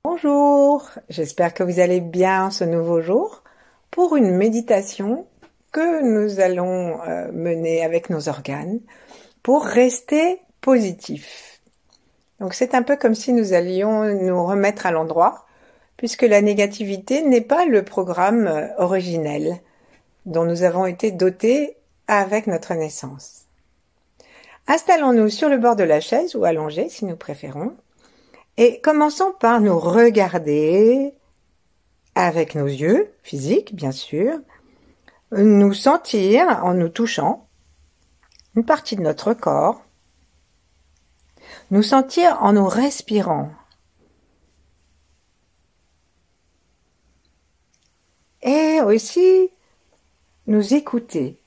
Bonjour, j'espère que vous allez bien ce nouveau jour pour une méditation que nous allons mener avec nos organes pour rester positif. Donc c'est un peu comme si nous allions nous remettre à l'endroit puisque la négativité n'est pas le programme originel dont nous avons été dotés avec notre naissance. Installons-nous sur le bord de la chaise ou allongés si nous préférons. Et commençons par nous regarder avec nos yeux physiques, bien sûr, nous sentir en nous touchant une partie de notre corps, nous sentir en nous respirant et aussi nous écouter.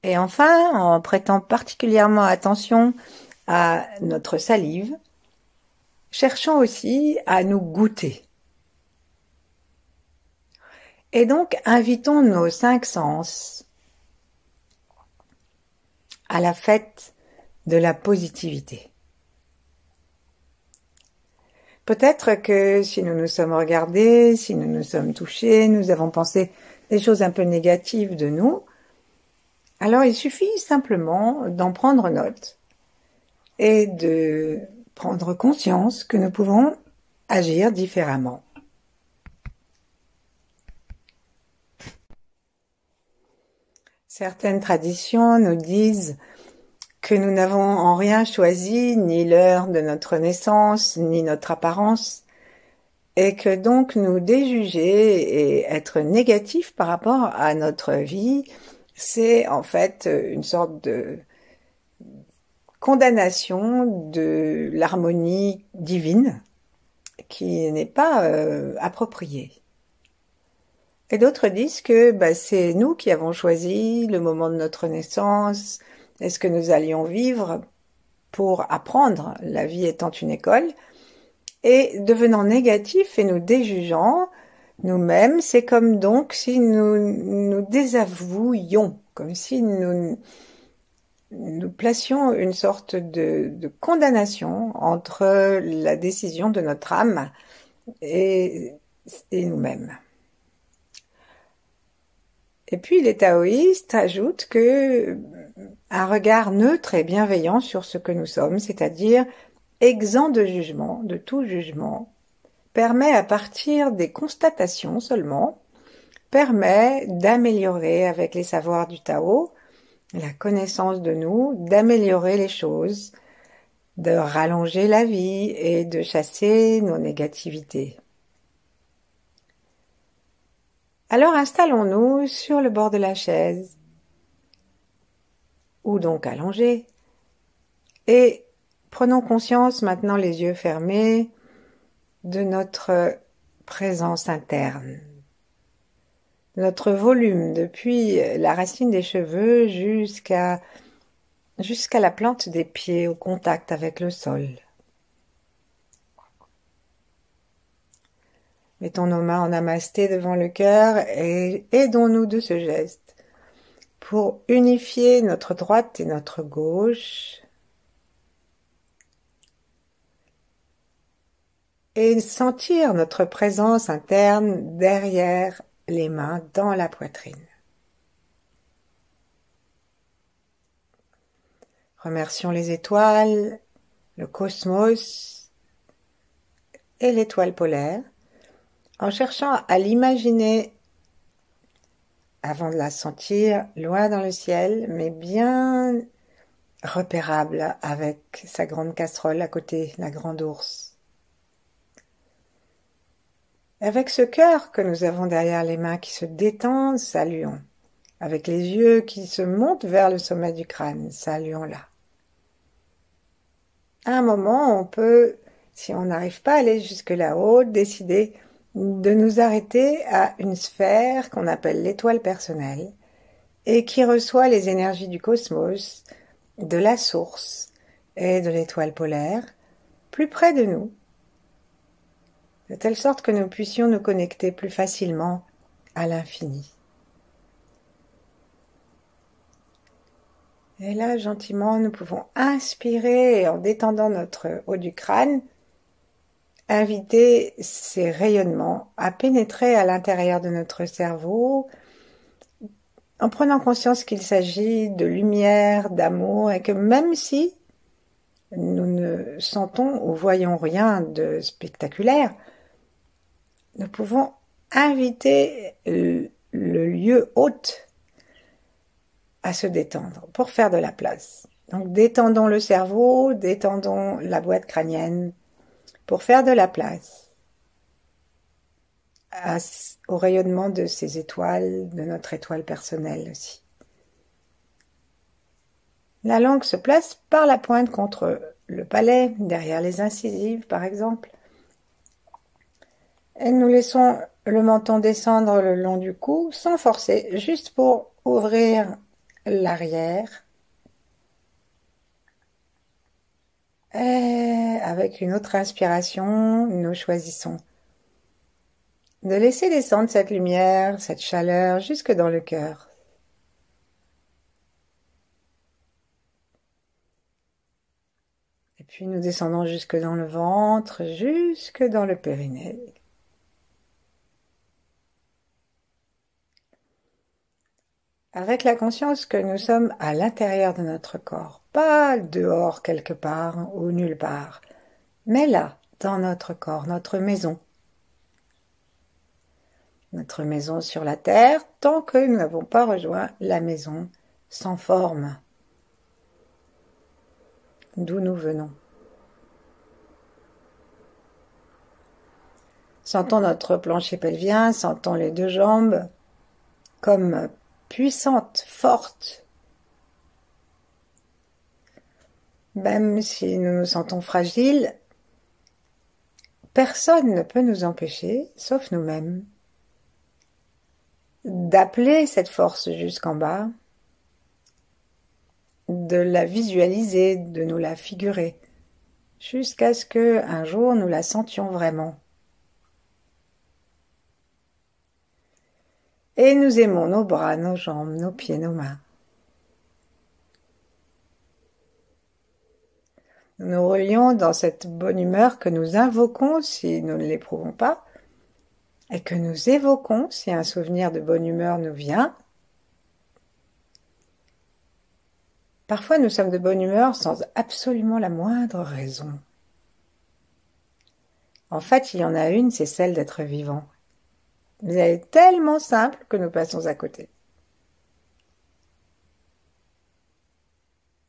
Et enfin, en prêtant particulièrement attention à notre salive, cherchons aussi à nous goûter. Et donc, invitons nos 5 sens à la fête de la positivité. Peut-être que si nous nous sommes regardés, si nous nous sommes touchés, nous avons pensé des choses un peu négatives de nous, alors il suffit simplement d'en prendre note et de prendre conscience que nous pouvons agir différemment. Certaines traditions nous disent que nous n'avons en rien choisi ni l'heure de notre naissance, ni notre apparence, et que donc nous déjuger et être négatifs par rapport à notre vie, c'est en fait une sorte de condamnation de l'harmonie divine qui n'est pas appropriée. Et d'autres disent que c'est nous qui avons choisi le moment de notre naissance, et ce que nous allions vivre pour apprendre, la vie étant une école, et devenant négatifs et nous déjugeant nous-mêmes, c'est comme donc si nous nous désavouions, comme si nous placions une sorte de condamnation entre la décision de notre âme et nous-mêmes. Et puis les taoïstes ajoutent que un regard neutre et bienveillant sur ce que nous sommes, c'est-à-dire exempt de jugement, de tout jugement, permet à partir des constatations seulement, permet d'améliorer avec les savoirs du Tao, la connaissance de nous, d'améliorer les choses, de rallonger la vie et de chasser nos négativités. Alors installons-nous sur le bord de la chaise, ou donc allongés, et prenons conscience maintenant les yeux fermés de notre présence interne, de notre volume depuis la racine des cheveux jusqu'à la plante des pieds au contact avec le sol. Mettons nos mains en namasté devant le cœur et aidons-nous de ce geste pour unifier notre droite et notre gauche et sentir notre présence interne derrière les mains dans la poitrine. Remercions les étoiles, le cosmos et l'étoile polaire en cherchant à l'imaginer avant de la sentir loin dans le ciel, mais bien repérable avec sa grande casserole à côté, la grande ours. Avec ce cœur que nous avons derrière les mains qui se détend, saluons. Avec les yeux qui se montent vers le sommet du crâne, saluons-la. À un moment, on peut, si on n'arrive pas à aller jusque là-haut, décider de nous arrêter à une sphère qu'on appelle l'étoile personnelle et qui reçoit les énergies du cosmos, de la source et de l'étoile polaire, plus près de nous, de telle sorte que nous puissions nous connecter plus facilement à l'infini. Et là, gentiment, nous pouvons inspirer et en détendant notre haut du crâne, inviter ces rayonnements à pénétrer à l'intérieur de notre cerveau, en prenant conscience qu'il s'agit de lumière, d'amour, et que même si nous ne sentons ou voyons rien de spectaculaire, nous pouvons inviter le lieu hôte à se détendre pour faire de la place. Donc détendons le cerveau, détendons la boîte crânienne pour faire de la place au rayonnement de ces étoiles, de notre étoile personnelle aussi. La langue se place par la pointe contre le palais, derrière les incisives par exemple. Et nous laissons le menton descendre le long du cou sans forcer, juste pour ouvrir l'arrière. Et avec une autre inspiration, nous choisissons de laisser descendre cette lumière, cette chaleur jusque dans le cœur. Et puis nous descendons jusque dans le ventre, jusque dans le périnée. Avec la conscience que nous sommes à l'intérieur de notre corps, pas dehors quelque part ou nulle part, mais là, dans notre corps, notre maison. Notre maison sur la terre, tant que nous n'avons pas rejoint la maison sans forme, d'où nous venons. Sentons notre plancher pelvien, sentons les deux jambes comme puissantes, fortes. Même si nous nous sentons fragiles, personne ne peut nous empêcher, sauf nous-mêmes, d'appeler cette force jusqu'en bas, de la visualiser, de nous la figurer, jusqu'à ce qu'un jour nous la sentions vraiment. Et nous aimons nos bras, nos jambes, nos pieds, nos mains. Nous nous relions dans cette bonne humeur que nous invoquons si nous ne l'éprouvons pas, et que nous évoquons si un souvenir de bonne humeur nous vient. Parfois nous sommes de bonne humeur sans absolument la moindre raison. En fait, il y en a une, c'est celle d'être vivant. Mais elle est tellement simple que nous passons à côté.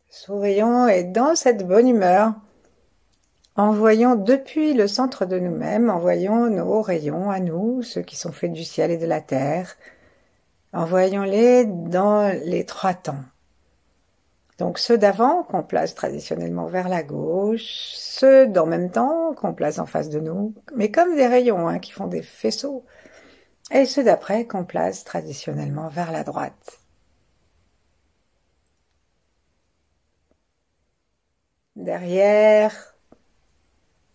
Sourions et dans cette bonne humeur, envoyons depuis le centre de nous-mêmes, envoyons nos rayons à nous, ceux qui sont faits du ciel et de la terre, envoyons-les dans les trois temps. Donc ceux d'avant qu'on place traditionnellement vers la gauche, ceux d'en même temps qu'on place en face de nous, mais comme des rayons qui font des faisceaux, et ceux d'après qu'on place traditionnellement vers la droite. Derrière,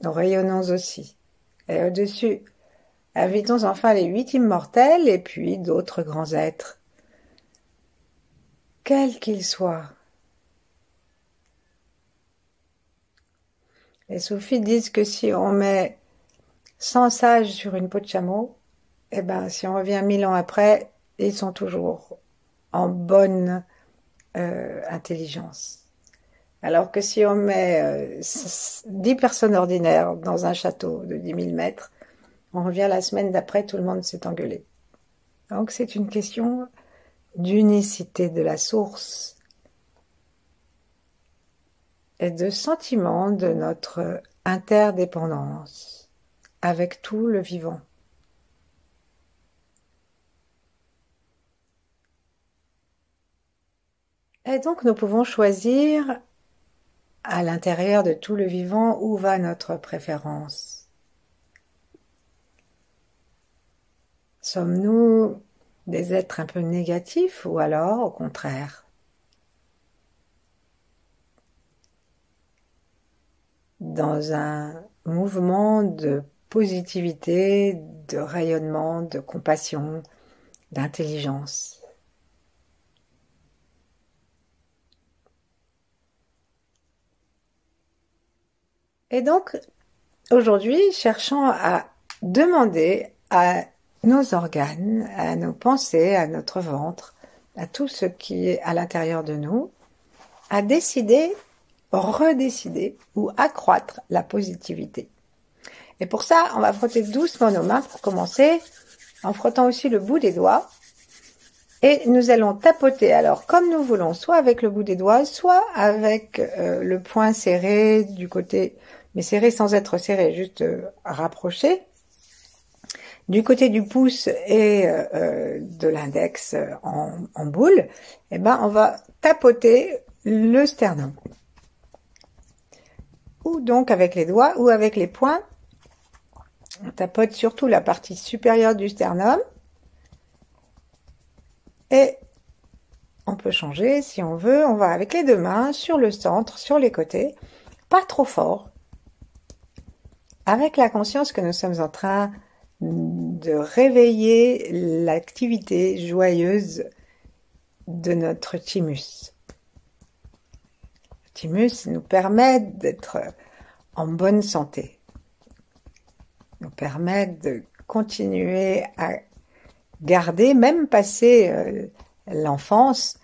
nous rayonnons aussi. Et au-dessus, invitons enfin les 8 immortels et puis d'autres grands êtres, quels qu'ils soient. Les soufis disent que si on met 100 sages sur une peau de chameau, eh ben, si on revient 1000 ans après, ils sont toujours en bonne intelligence. Alors que si on met 10 personnes ordinaires dans un château de 10 000 mètres, on revient la semaine d'après, tout le monde s'est engueulé. Donc c'est une question d'unicité de la source et de sentiment de notre interdépendance avec tout le vivant. Et donc nous pouvons choisir à l'intérieur de tout le vivant où va notre préférence. Sommes-nous des êtres un peu négatifs ou alors au contraire dans un mouvement de positivité, de rayonnement, de compassion, d'intelligence. Et donc, aujourd'hui, cherchons à demander à nos organes, à nos pensées, à notre ventre, à tout ce qui est à l'intérieur de nous, à décider, redécider ou accroître la positivité. Et pour ça, on va frotter doucement nos mains pour commencer, en frottant aussi le bout des doigts. Et nous allons tapoter, alors comme nous voulons, soit avec le bout des doigts, soit avec le poing serré du côté, mais serré sans être serré, juste rapproché. Du côté du pouce et de l'index en boule, eh ben, on va tapoter le sternum. Ou donc avec les doigts ou avec les poings. On tapote surtout la partie supérieure du sternum. Et on peut changer si on veut. On va avec les deux mains sur le centre, sur les côtés. Pas trop fort. Avec la conscience que nous sommes en train de réveiller l'activité joyeuse de notre thymus. Le thymus nous permet d'être en bonne santé, nous permet de continuer à garder, même passer l'enfance,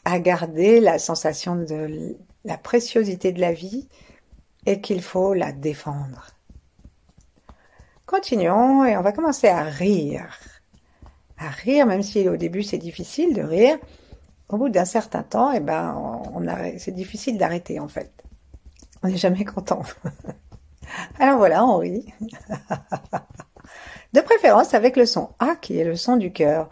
à garder la sensation de la préciosité de la vie et qu'il faut la défendre. Continuons et on va commencer à rire. À rire, même si au début c'est difficile de rire, au bout d'un certain temps, eh ben, c'est difficile d'arrêter en fait. On n'est jamais content. Alors voilà, on rit. De préférence avec le son A qui est le son du cœur.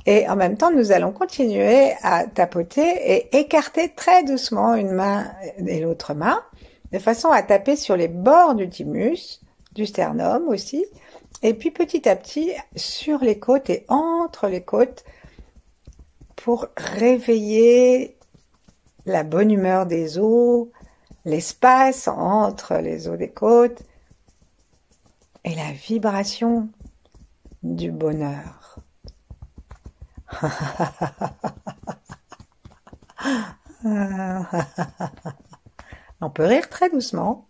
Et en même temps, nous allons continuer à tapoter et écarter très doucement une main et l'autre main, de façon à taper sur les bords du thymus, du sternum aussi, et puis petit à petit sur les côtes et entre les côtes pour réveiller la bonne humeur des os, l'espace entre les os des côtes et la vibration du bonheur. On peut rire très doucement,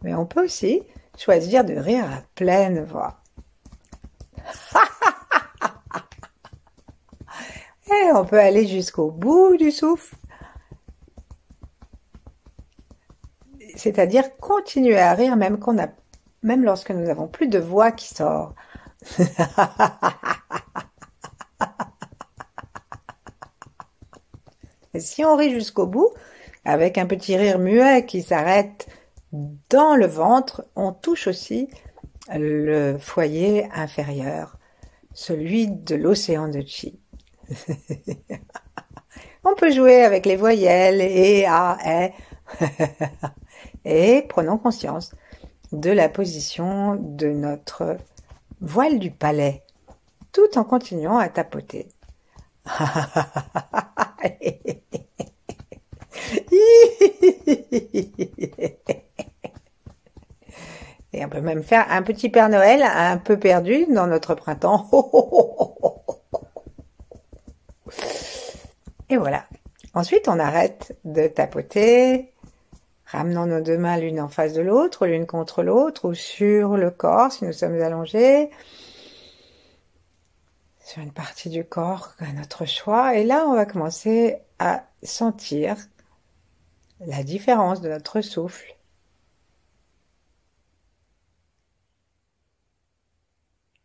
mais on peut aussi choisir de rire à pleine voix. Et on peut aller jusqu'au bout du souffle, c'est-à-dire continuer à rire même lorsque nous n'avons plus de voix qui sort. Et si on rit jusqu'au bout, avec un petit rire muet qui s'arrête dans le ventre, on touche aussi le foyer inférieur, celui de l'océan de Chi. On peut jouer avec les voyelles et a, et, et prenons conscience de la position de notre voile du palais, tout en continuant à tapoter. Et on peut même faire un petit Père Noël un peu perdu dans notre printemps. Et voilà. Ensuite, on arrête de tapoter, ramenons nos deux mains l'une en face de l'autre, l'une contre l'autre, ou sur le corps si nous sommes allongés, sur une partie du corps à notre choix. Et là, on va commencer à sentir la différence de notre souffle.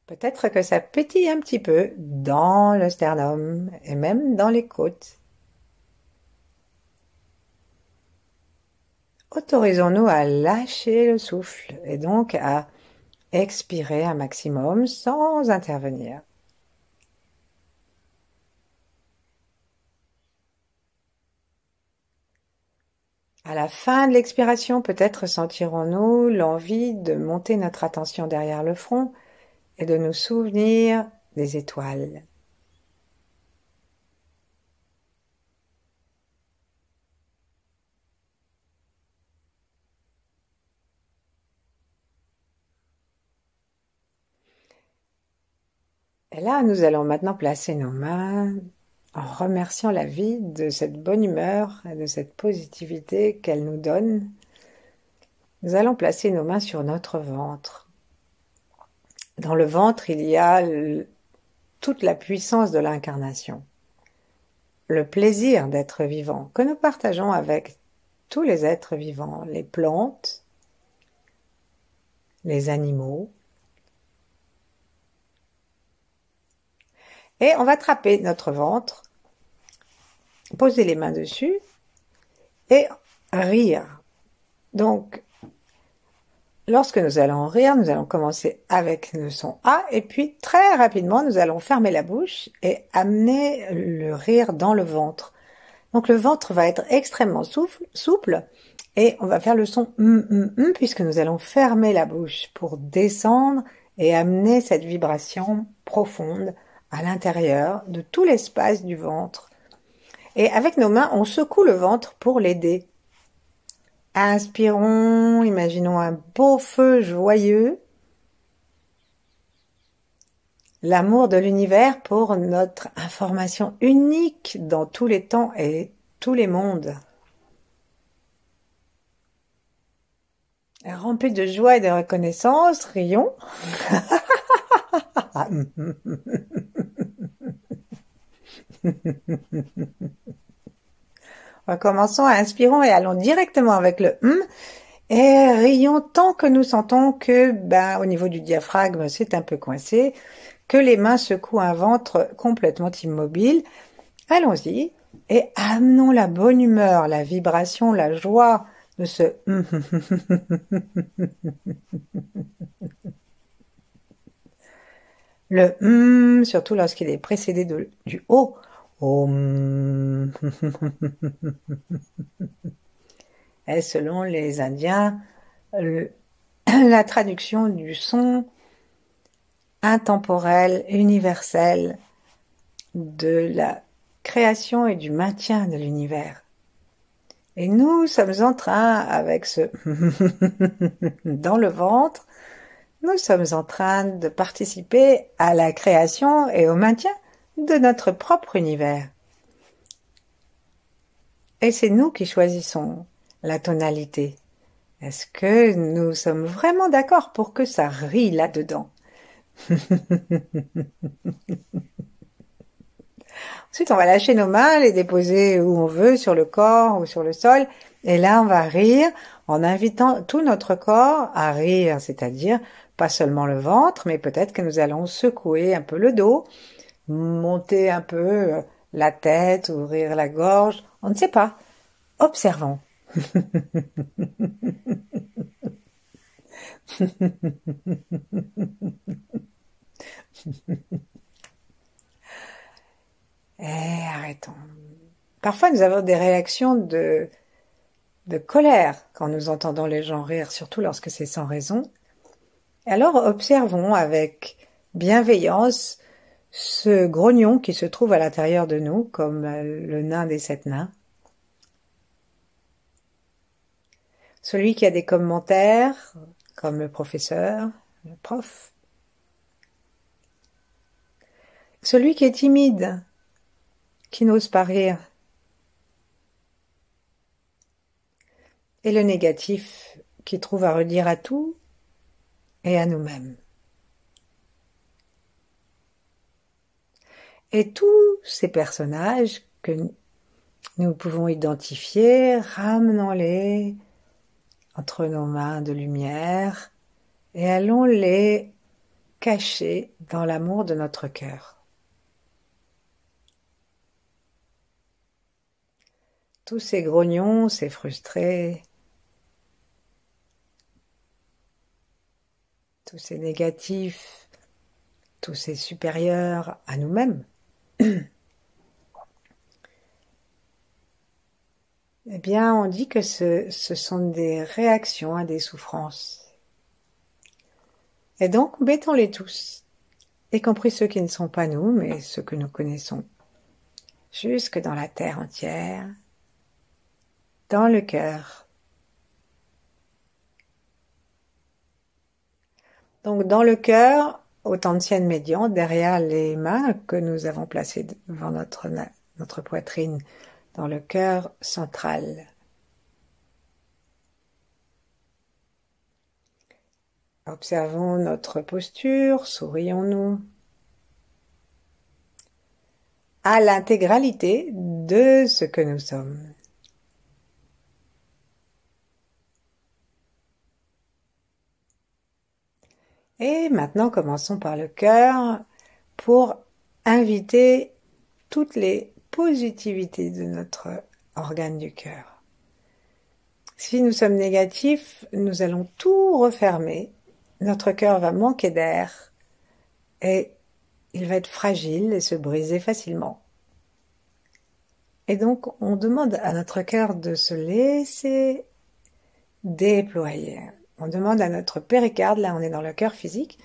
Peut-être que ça pétille un petit peu dans le sternum et même dans les côtes. Autorisons-nous à lâcher le souffle et donc à expirer un maximum sans intervenir. À la fin de l'expiration, peut-être sentirons-nous l'envie de monter notre attention derrière le front et de nous souvenir des étoiles. Et là, nous allons maintenant placer nos mains en remerciant la vie de cette bonne humeur et de cette positivité qu'elle nous donne Nous allons placer nos mains sur notre ventre. Dans le ventre, il y a toute la puissance de l'incarnation, le plaisir d'être vivant que nous partageons avec tous les êtres vivants, les plantes, les animaux. Et on va attraper notre ventre, poser les mains dessus et rire. Donc, lorsque nous allons rire, nous allons commencer avec le son A et puis très rapidement, nous allons fermer la bouche et amener le rire dans le ventre. Donc, le ventre va être extrêmement souple et on va faire le son puisque nous allons fermer la bouche pour descendre et amener cette vibration profonde à l'intérieur de tout l'espace du ventre. Et avec nos mains, on secoue le ventre pour l'aider. Inspirons, imaginons un beau feu joyeux, l'amour de l'univers pour notre information unique dans tous les temps et tous les mondes. Remplis de joie et de reconnaissance, rions. Recommençons, inspirons et allons directement avec le et rions tant que nous sentons que, au niveau du diaphragme, c'est un peu coincé, que les mains secouent un ventre complètement immobile. Allons-y et amenons la bonne humeur, la vibration, la joie de ce le surtout lorsqu'il est précédé du O. Om. Et selon les Indiens, la traduction du son intemporel, universel, de la création et du maintien de l'univers. Et nous sommes en train, avec ce dans le ventre, nous sommes en train de participer à la création et au maintien de notre propre univers. Et c'est nous qui choisissons la tonalité. Est-ce que nous sommes vraiment d'accord pour que ça rie là-dedans? Ensuite, on va lâcher nos mains, les déposer où on veut, sur le corps ou sur le sol. Et là, on va rire en invitant tout notre corps à rire, c'est-à-dire pas seulement le ventre, mais peut-être que nous allons secouer un peu le dos, monter un peu la tête, ouvrir la gorge. On ne sait pas. Observons. Et arrêtons. Parfois, nous avons des réactions de colère quand nous entendons les gens rire, surtout lorsque c'est sans raison. Alors, observons avec bienveillance ce grognon qui se trouve à l'intérieur de nous, comme le nain des 7 nains. Celui qui a des commentaires, comme le professeur, le prof. Celui qui est timide, qui n'ose pas rire. Et le négatif, qui trouve à redire à tout et à nous-mêmes. Et tous ces personnages que nous pouvons identifier, ramenons-les entre nos mains de lumière et allons les cacher dans l'amour de notre cœur. Tous ces grognons, ces frustrés, tous ces négatifs, tous ces supérieurs à nous-mêmes, eh bien, on dit que ce sont des réactions à des souffrances. Et donc, mettons-les tous, y compris ceux qui ne sont pas nous, mais ceux que nous connaissons, jusque dans la terre entière, dans le cœur. Donc, dans le cœur, au Tantian médian, derrière les mains que nous avons placées devant notre poitrine, dans le cœur central. Observons notre posture, sourions-nous à l'intégralité de ce que nous sommes. Et maintenant, commençons par le cœur pour inviter toutes les positivités de notre organe du cœur. Si nous sommes négatifs, nous allons tout refermer. Notre cœur va manquer d'air et il va être fragile et se briser facilement. Et donc, on demande à notre cœur de se laisser déployer. On demande à notre péricarde, là on est dans le cœur physique,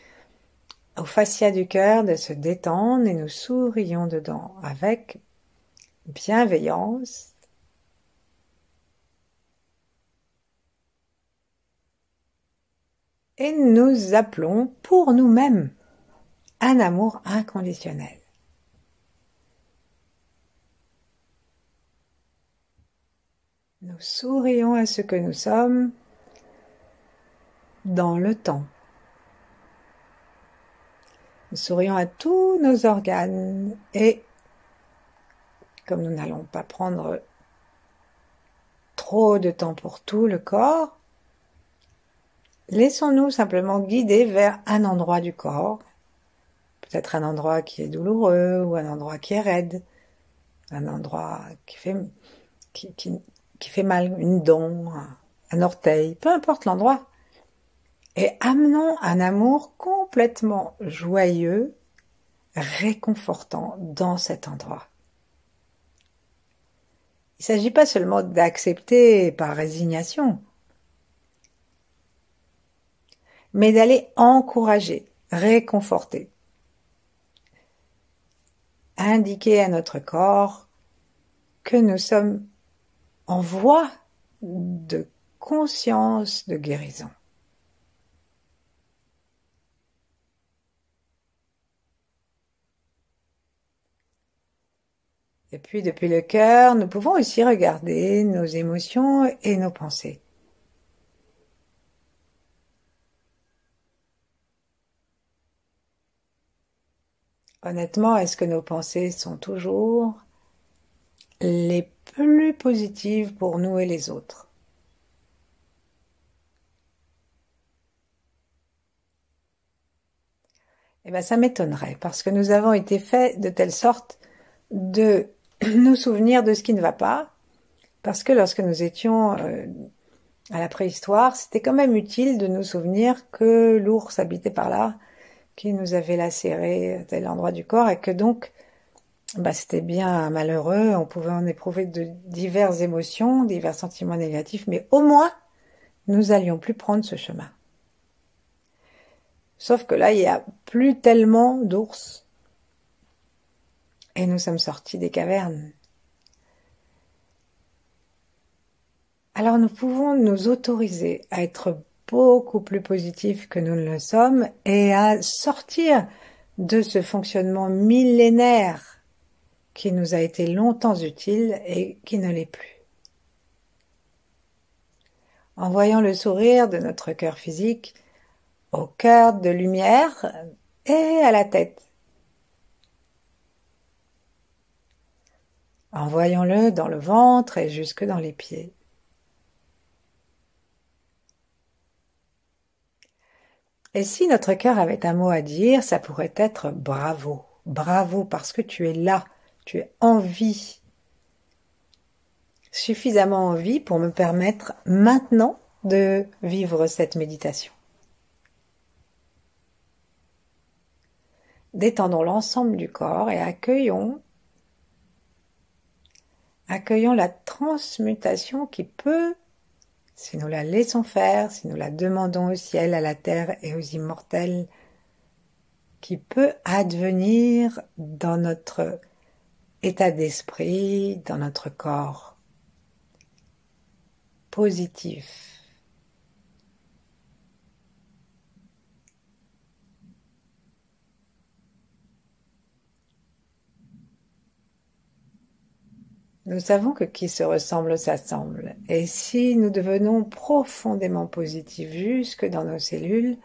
au fascia du cœur de se détendre et nous sourions dedans avec bienveillance. Et nous appelons pour nous-mêmes un amour inconditionnel. Nous sourions à ce que nous sommes dans le temps. Nous sourions à tous nos organes et, comme nous n'allons pas prendre trop de temps pour tout le corps, laissons-nous simplement guider vers un endroit du corps, peut-être un endroit qui est douloureux ou un endroit qui est raide, un endroit qui fait mal, une dent, un orteil, peu importe l'endroit. Et amenons un amour complètement joyeux, réconfortant dans cet endroit. Il ne s'agit pas seulement d'accepter par résignation, mais d'aller encourager, réconforter, indiquer à notre corps que nous sommes en voie de conscience de guérison. Et puis, depuis le cœur, nous pouvons aussi regarder nos émotions et nos pensées. Honnêtement, est-ce que nos pensées sont toujours les plus positives pour nous et les autres? Eh bien, ça m'étonnerait, parce que nous avons été faits de telle sorte de nous souvenir de ce qui ne va pas, parce que lorsque nous étions à la préhistoire, c'était quand même utile de nous souvenir que l'ours habitait par là, qu'il nous avait lacéré à tel endroit du corps, et que donc, c'était bien malheureux, on pouvait en éprouver de diverses émotions, divers sentiments négatifs, mais au moins, nous allions plus prendre ce chemin. Sauf que là, il n'y a plus tellement d'ours. Et nous sommes sortis des cavernes. Alors nous pouvons nous autoriser à être beaucoup plus positifs que nous ne le sommes et à sortir de ce fonctionnement millénaire qui nous a été longtemps utile et qui ne l'est plus. En voyant le sourire de notre cœur physique au cœur de lumière et à la tête. Envoyons-le dans le ventre et jusque dans les pieds. Et si notre cœur avait un mot à dire, ça pourrait être bravo. Bravo parce que tu es là, tu es en vie. Suffisamment en vie pour me permettre maintenant de vivre cette méditation. Détendons l'ensemble du corps et accueillons la transmutation qui peut, si nous la laissons faire, si nous la demandons au ciel, à la terre et aux immortels, qui peut advenir dans notre état d'esprit, dans notre corps positif. Nous savons que qui se ressemble s'assemble, et si nous devenons profondément positifs jusque dans nos cellules,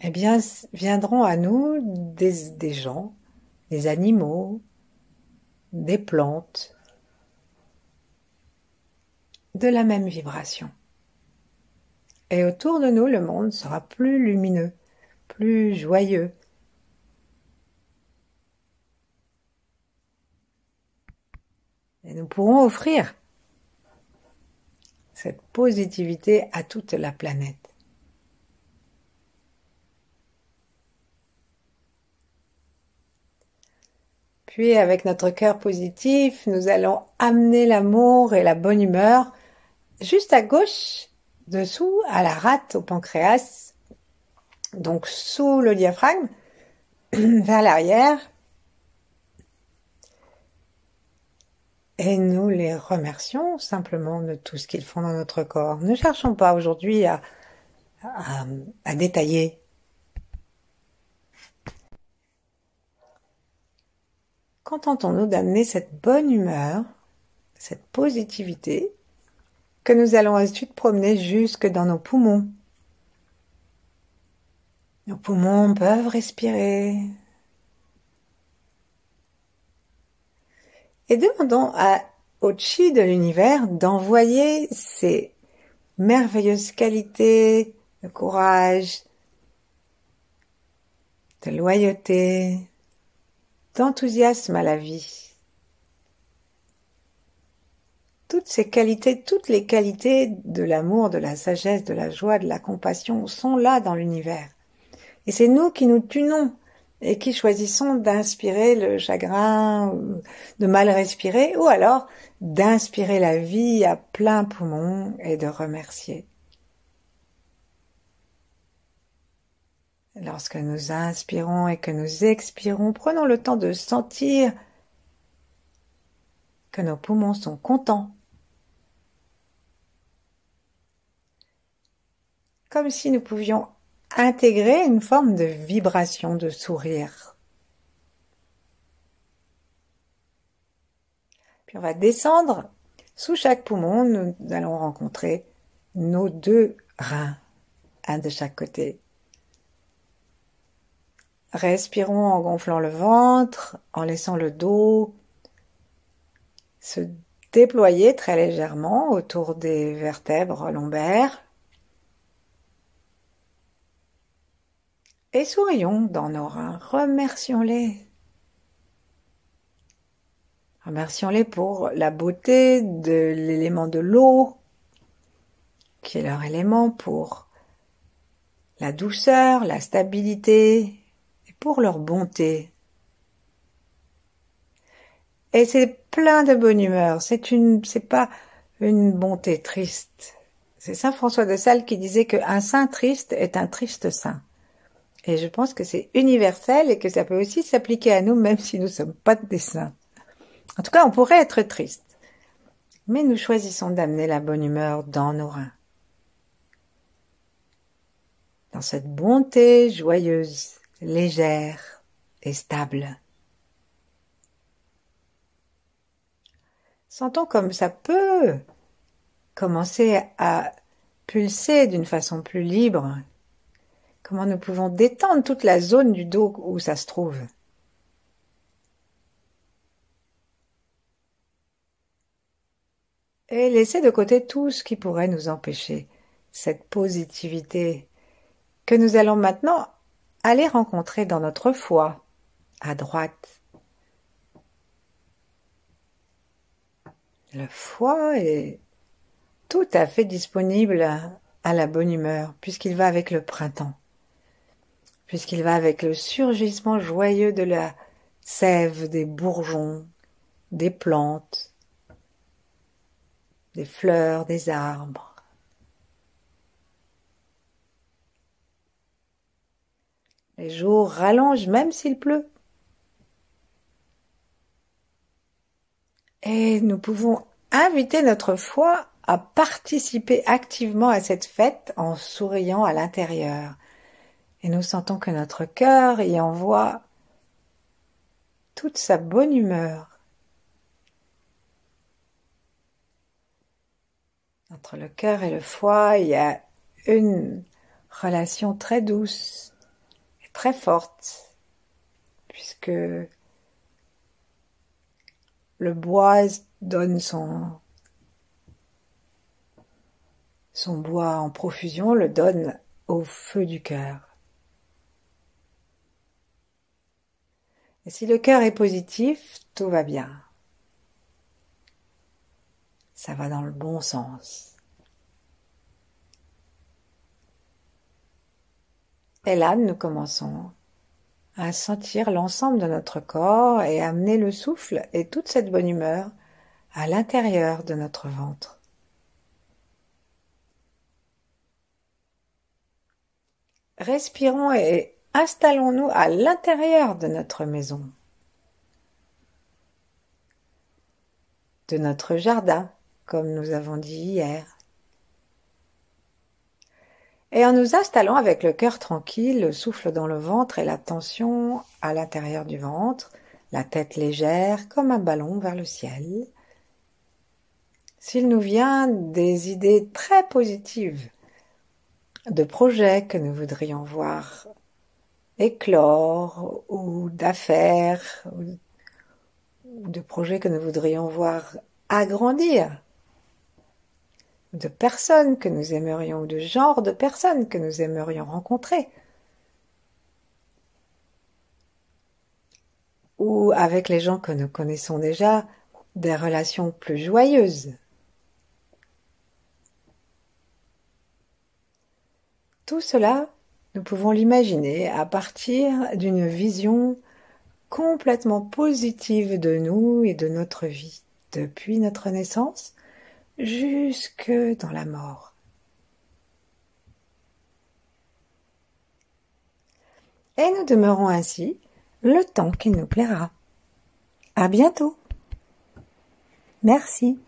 eh bien, viendront à nous des gens, des animaux, des plantes, de la même vibration. Et autour de nous, le monde sera plus lumineux, plus joyeux. Et nous pourrons offrir cette positivité à toute la planète. Puis, avec notre cœur positif, nous allons amener l'amour et la bonne humeur juste à gauche, dessous, à la rate, au pancréas, donc sous le diaphragme, vers l'arrière. Et nous les remercions simplement de tout ce qu'ils font dans notre corps. Ne cherchons pas aujourd'hui à détailler. Contentons-nous d'amener cette bonne humeur, cette positivité, que nous allons ensuite promener jusque dans nos poumons. Nos poumons peuvent respirer. Et demandons au chi de l'univers d'envoyer ces merveilleuses qualités de courage, de loyauté, d'enthousiasme à la vie. Toutes ces qualités, toutes les qualités de l'amour, de la sagesse, de la joie, de la compassion sont là dans l'univers. Et c'est nous qui nous tunons et qui choisissons d'inspirer le chagrin, de mal respirer, ou alors d'inspirer la vie à plein poumon et de remercier. Lorsque nous inspirons et que nous expirons, prenons le temps de sentir que nos poumons sont contents. Comme si nous pouvions intégrer une forme de vibration, de sourire. Puis on va descendre. Sous chaque poumon, nous allons rencontrer nos 2 reins, un de chaque côté. Respirons en gonflant le ventre, en laissant le dos se déployer très légèrement autour des vertèbres lombaires. Et sourions dans nos reins, remercions-les. Remercions-les pour la beauté de l'élément de l'eau, qui est leur élément, pour la douceur, la stabilité, et pour leur bonté. Et c'est plein de bonne humeur, c'est pas une bonté triste. C'est saint François de Sales qui disait qu'un saint triste est un triste saint. Et je pense que c'est universel et que ça peut aussi s'appliquer à nous, même si nous ne sommes pas des saints. En tout cas, on pourrait être triste. Mais nous choisissons d'amener la bonne humeur dans nos reins. Dans cette bonté joyeuse, légère et stable. Sentons comme ça peut commencer à pulser d'une façon plus libre. Comment nous pouvons détendre toute la zone du dos où ça se trouve. Et laisser de côté tout ce qui pourrait nous empêcher cette positivité que nous allons maintenant aller rencontrer dans notre foie, à droite. Le foie est tout à fait disponible à la bonne humeur, puisqu'il va avec le printemps, puisqu'il va avec le surgissement joyeux de la sève, des bourgeons, des plantes, des fleurs, des arbres. Les jours rallongent même s'il pleut. Et nous pouvons inviter notre foie à participer activement à cette fête en souriant à l'intérieur. Et nous sentons que notre cœur y envoie toute sa bonne humeur. Entre le cœur et le foie, il y a une relation très douce, très forte, puisque le bois donne son bois en profusion, le donne au feu du cœur. Et si le cœur est positif, tout va bien. Ça va dans le bon sens. Et là, nous commençons à sentir l'ensemble de notre corps et amener le souffle et toute cette bonne humeur à l'intérieur de notre ventre. Respirons et installons-nous à l'intérieur de notre maison, de notre jardin, comme nous avons dit hier. Et en nous installant avec le cœur tranquille, le souffle dans le ventre et la tension à l'intérieur du ventre, la tête légère comme un ballon vers le ciel. S'il nous vient des idées très positives, de projets que nous voudrions voir éclore, ou d'affaires, ou de projets que nous voudrions voir agrandir, de personnes que nous aimerions, ou de genre de personnes que nous aimerions rencontrer, ou avec les gens que nous connaissons déjà, des relations plus joyeuses. Tout cela, nous pouvons l'imaginer à partir d'une vision complètement positive de nous et de notre vie, depuis notre naissance jusque dans la mort. Et nous demeurons ainsi le temps qu'il nous plaira. À bientôt. Merci.